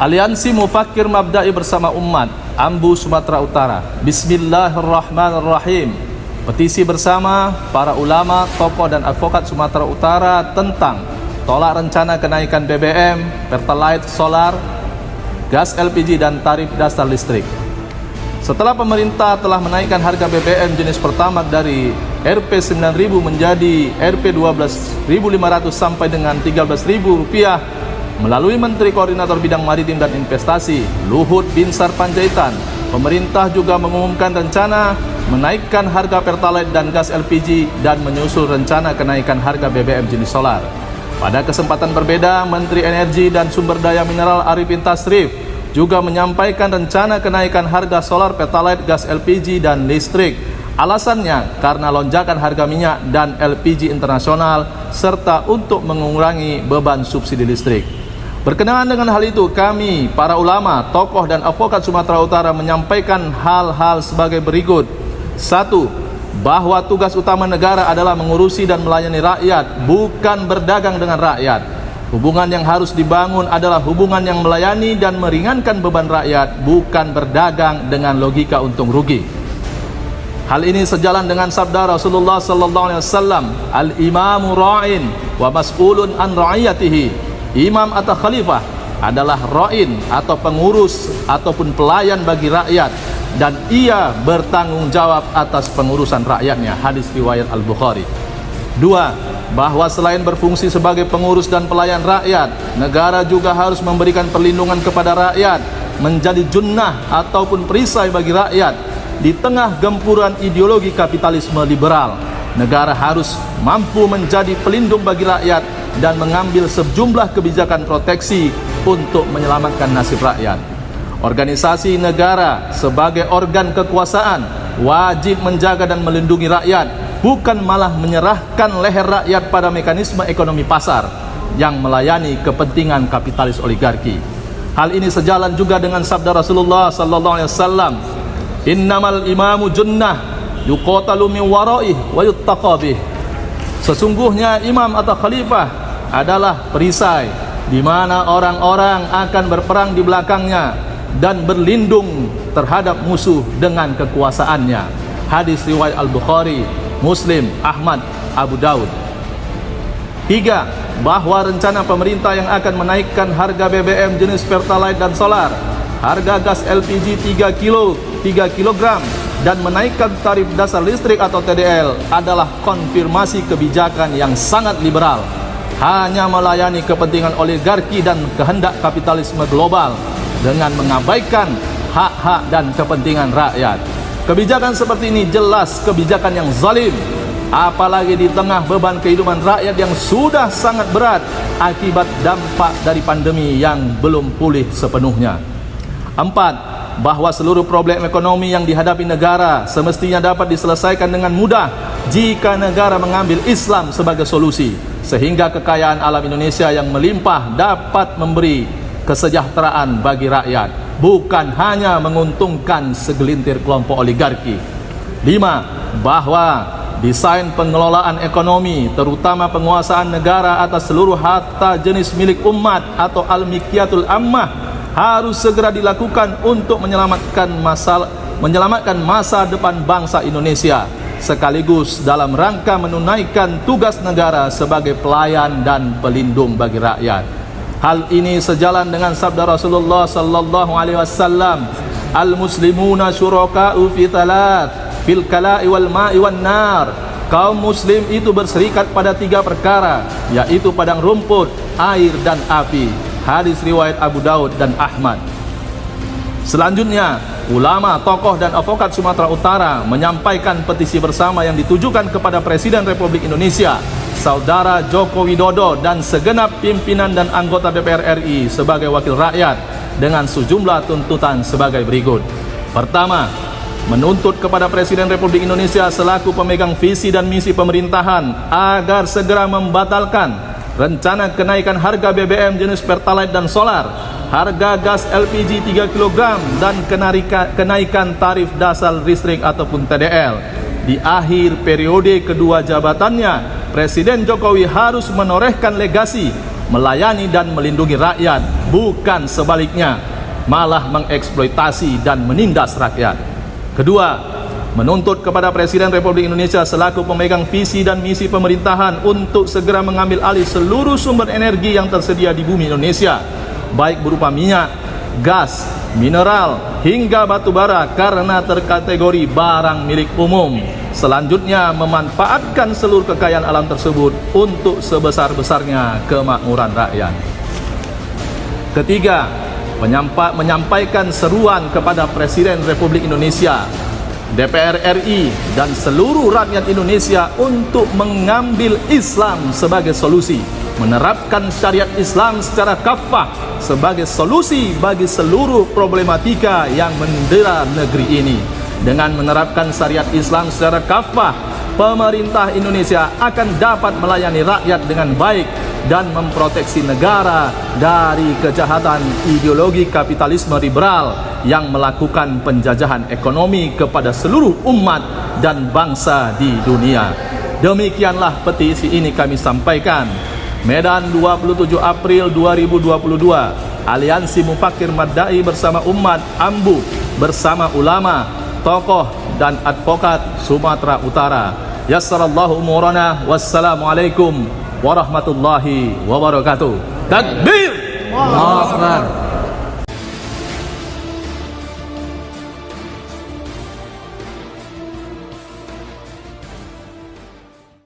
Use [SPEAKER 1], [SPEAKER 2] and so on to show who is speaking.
[SPEAKER 1] Aliansi Mufakir Mabda'i Bersama Umat Ambu Sumatera Utara. Bismillahirrahmanirrahim. Petisi bersama para ulama, tokoh dan advokat Sumatera Utara tentang tolak rencana kenaikan BBM, Pertalite, solar, gas LPG dan tarif dasar listrik. Setelah pemerintah telah menaikkan harga BBM jenis Pertamax dari Rp 9.000 menjadi Rp 12.500 sampai dengan Rp13.000 melalui Menteri Koordinator Bidang Maritim dan Investasi Luhut Binsar Panjaitan, pemerintah juga mengumumkan rencana menaikkan harga Pertalite dan gas LPG dan menyusul rencana kenaikan harga BBM jenis solar. Pada kesempatan berbeda, Menteri Energi dan Sumber Daya Mineral Arifin Tasrif juga menyampaikan rencana kenaikan harga solar, Pertalite, gas LPG dan listrik. Alasannya karena lonjakan harga minyak dan LPG internasional serta untuk mengurangi beban subsidi listrik. Berkenaan dengan hal itu, kami, para ulama, tokoh dan advokat Sumatera Utara menyampaikan hal-hal sebagai berikut. 1. Bahwa tugas utama negara adalah mengurusi dan melayani rakyat, bukan berdagang dengan rakyat. Hubungan yang harus dibangun adalah hubungan yang melayani dan meringankan beban rakyat, bukan berdagang dengan logika untung rugi. Hal ini sejalan dengan sabda Rasulullah SAW, Al-imamu ra'in wa mas'ulun an ra'iyatihi. Imam atau khalifah adalah ra'in atau pengurus ataupun pelayan bagi rakyat, dan ia bertanggung jawab atas pengurusan rakyatnya. Hadis riwayat Al-Bukhari. 2. Bahwa selain berfungsi sebagai pengurus dan pelayan rakyat, negara juga harus memberikan perlindungan kepada rakyat, menjadi junnah ataupun perisai bagi rakyat. Di tengah gempuran ideologi kapitalisme liberal, negara harus mampu menjadi pelindung bagi rakyat dan mengambil sejumlah kebijakan proteksi untuk menyelamatkan nasib rakyat. Organisasi negara sebagai organ kekuasaan wajib menjaga dan melindungi rakyat, bukan malah menyerahkan leher rakyat pada mekanisme ekonomi pasar yang melayani kepentingan kapitalis oligarki. Hal ini sejalan juga dengan sabda Rasulullah SAW, Innamal imamu junnah yuqatalu min waraih wa yuttaqabih. Sesungguhnya imam atau khalifah adalah perisai di mana orang-orang akan berperang di belakangnya dan berlindung terhadap musuh dengan kekuasaannya. Hadis riwayat Al-Bukhari, Muslim, Ahmad, Abu Daud. 3. Bahwa rencana pemerintah yang akan menaikkan harga BBM jenis Pertalite dan solar, harga gas LPG 3 kg dan menaikkan tarif dasar listrik atau TDL adalah konfirmasi kebijakan yang sangat liberal, hanya melayani kepentingan oligarki dan kehendak kapitalisme global dengan mengabaikan hak-hak dan kepentingan rakyat. Kebijakan seperti ini jelas kebijakan yang zalim, apalagi di tengah beban kehidupan rakyat yang sudah sangat berat akibat dampak dari pandemi yang belum pulih sepenuhnya. 4. Bahwa seluruh problem ekonomi yang dihadapi negara semestinya dapat diselesaikan dengan mudah jika negara mengambil Islam sebagai solusi, sehingga kekayaan alam Indonesia yang melimpah dapat memberi kesejahteraan bagi rakyat, bukan hanya menguntungkan segelintir kelompok oligarki. 5. Bahwa desain pengelolaan ekonomi, terutama penguasaan negara atas seluruh harta jenis milik umat atau al-milkiyatul ammah, harus segera dilakukan untuk menyelamatkan masa depan bangsa Indonesia, sekaligus dalam rangka menunaikan tugas negara sebagai pelayan dan pelindung bagi rakyat. Hal ini sejalan dengan sabda Rasulullah sallallahu alaihi wasallam, al-muslimuna syuraka'u fi thalath, fil kala'i wal ma'i wan nar. Kaum muslim itu berserikat pada 3 perkara, yaitu padang rumput, air dan api. Hadis riwayat Abu Daud dan Ahmad. Selanjutnya, ulama, tokoh dan advokat Sumatera Utara menyampaikan petisi bersama yang ditujukan kepada Presiden Republik Indonesia, Saudara Joko Widodo dan segenap pimpinan dan anggota DPR RI sebagai wakil rakyat dengan sejumlah tuntutan sebagai berikut. Pertama, menuntut kepada Presiden Republik Indonesia selaku pemegang visi dan misi pemerintahan agar segera membatalkan rencana kenaikan harga BBM jenis Pertalite dan solar, harga gas LPG 3 kg dan kenaikan tarif dasar listrik ataupun TDL. Di akhir periode kedua jabatannya, Presiden Jokowi harus menorehkan legasi melayani dan melindungi rakyat, bukan sebaliknya, malah mengeksploitasi dan menindas rakyat. Kedua, menuntut kepada Presiden Republik Indonesia selaku pemegang visi dan misi pemerintahan untuk segera mengambil alih seluruh sumber energi yang tersedia di bumi Indonesia, baik berupa minyak, gas, mineral, hingga batu bara karena terkategori barang milik umum. Selanjutnya, memanfaatkan seluruh kekayaan alam tersebut untuk sebesar-besarnya kemakmuran rakyat. Ketiga, menyampaikan seruan kepada Presiden Republik Indonesia, DPR RI, dan seluruh rakyat Indonesia untuk mengambil Islam sebagai solusi, menerapkan syariat Islam secara kafah sebagai solusi bagi seluruh problematika yang mendera negeri ini. Dengan menerapkan syariat Islam secara kafah, pemerintah Indonesia akan dapat melayani rakyat dengan baik dan memproteksi negara dari kejahatan ideologi kapitalisme liberal yang melakukan penjajahan ekonomi kepada seluruh umat dan bangsa di dunia. Demikianlah petisi ini kami sampaikan. Medan, 27 April 2022. Aliansi Mufakir Madai bersama umat, AMBU bersama ulama, tokoh dan advokat Sumatera Utara. Yassarallahu umurana. Wassalamualaikum warahmatullahi wabarakatuh. Takbir!
[SPEAKER 2] Allahu Akbar.